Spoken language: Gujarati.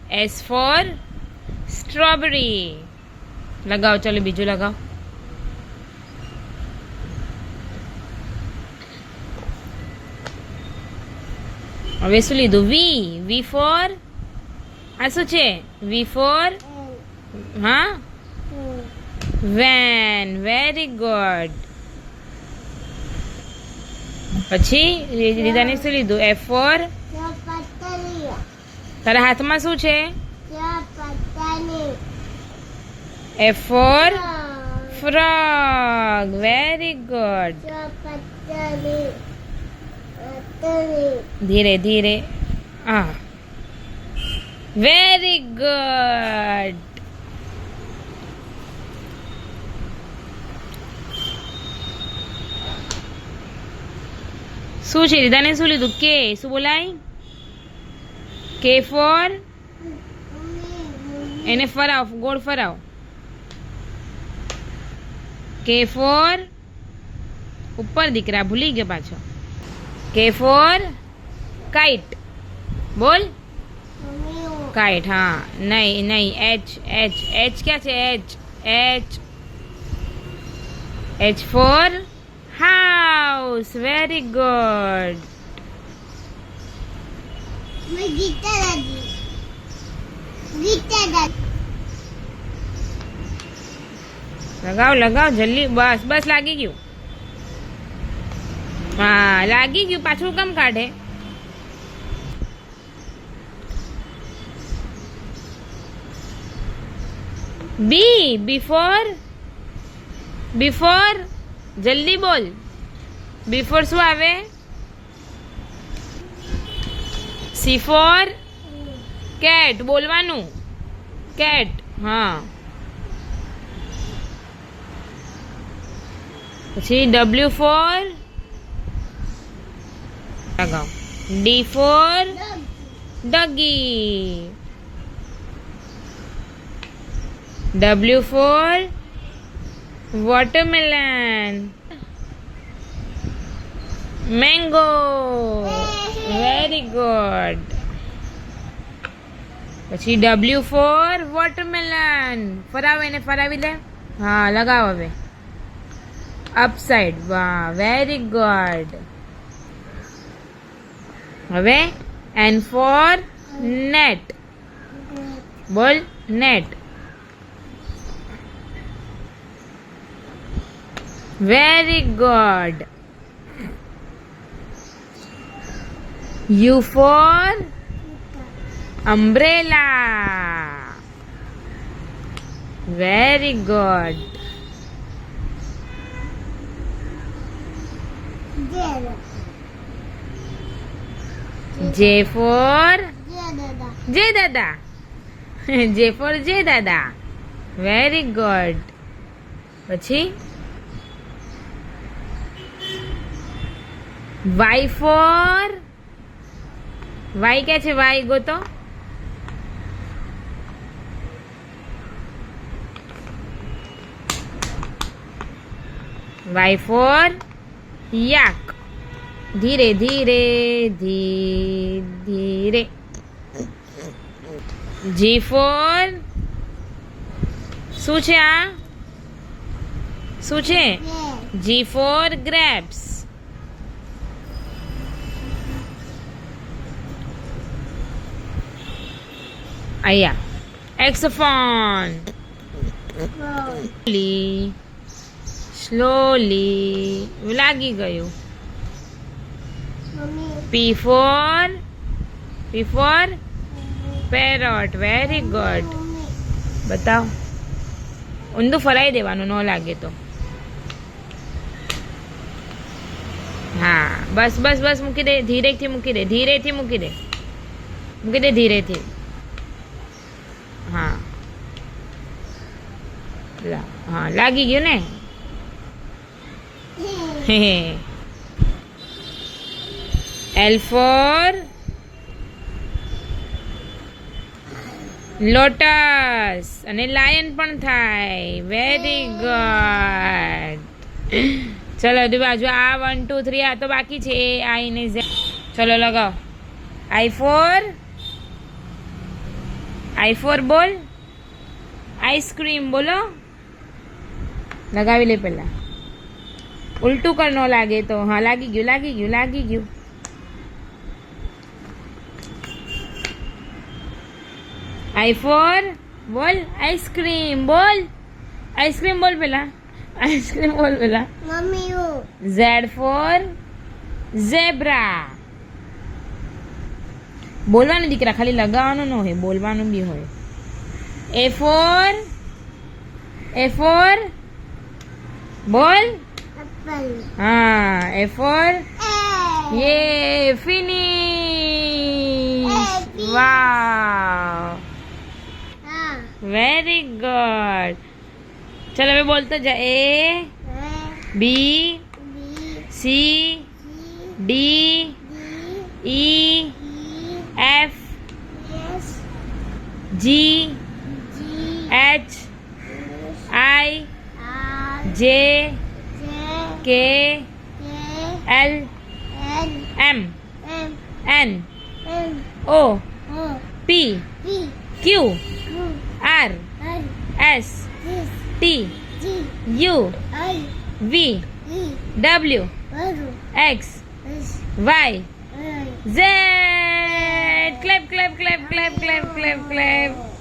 S for strawberry. लगाओ, चलो बीजू लगाओ. હવે શું લીધું? V for આ શું છે? V for હા, van. Very good. પછી રીદાને શું લીધું? F for તારા હાથમાં શું છે? F for frog. Very good. ધીરે ધીરે. હા, વેરી ગુડ. શું છે? રીદાને શું લીધું? કે. શું બોલાય? કે ફોર એને ફરાવ, ગોળ ફરાવ. કે ફોર ઉપર દીકરા, ભૂલી ગયો પાછો. કે ફોર કાઇટ. બોલ. કાઇટ. હા, નહીં નહીં. એચ ક્યાં છે? H for house. Very good. લગાવ જલ્દી. બસ લાગી ગયું. હા, લાગી ગયું. પાછું કેમ કાઢે? બી ફોર જલ્દી બોલ. બી ફોર શું આવે? C for cat. બોલવાનું. કેટ. હા. પછી ડબલ્યુ ફોર લગાવ. D for doggy. W for watermelon. Mango. Very good. પછી W for watermelon. ફરાવે ને ફરાવી લે. હા, લગાવ હવે. અપસાઇડ. વાહ, વેરી ગુડ. હવે N for net. બોલ. net. Very good. U for umbrella. Very good. J for J dada. J for J dada. Very good. પછી Y for Y क्या છે? Y ગોતો. Y for yak. ધીરે ધીરે ધીરે. G for શું છે? આ શું છે? G for grapes. અહીંયા એક્સોફોન. સ્લોલી લાગી ગયું. P for parrot. Very good. બતાવ. ઊંધું ફરાઈ દેવાનું, ન લાગે તો. હા, બસ મૂકી દે. ધીરેથી મૂકી દે. મૂકી દે ધીરેથી. હા, હા, લાગી ગયું ને. L for lotus. અને લાયન પણ થાય. Very good. ચલો બાજુ આ 1 2 3 આ તો બાકી છે. આઈ ને ચલો લગાવ. I for આઈ ફોર બોલ. આઈસ્ક્રીમ બોલો. લગાવી લે પેલા. ઉલટું કર, ન લાગે તો. હા, લાગી ગયું, લાગી ગયું, લાગી ગયું. આઈ ફોર બોલ. આઈસ્ક્રીમ બોલ. આઈસ્ક્રીમ બોલ પેલા. આઈસ્ક્રીમ બોલ પેલા. મમ્મી હું. Z for zebra. બોલવાનું દીકરા, ખાલી લગાવવાનું ન હોય, બોલવાનું બી હોય. એ ફોર બોલ. એપલ. હા, એ ફોર એ. યે ફિનિશ. વાવ, હા. Very good. ચલો હવે બોલતો જા. A B B C D E F S G G H I R J J K K L L M M N M O O P P Q Q R R S S T G U I V E W વરુ X S Y I Z. Clap clap clap clap clap clap clap.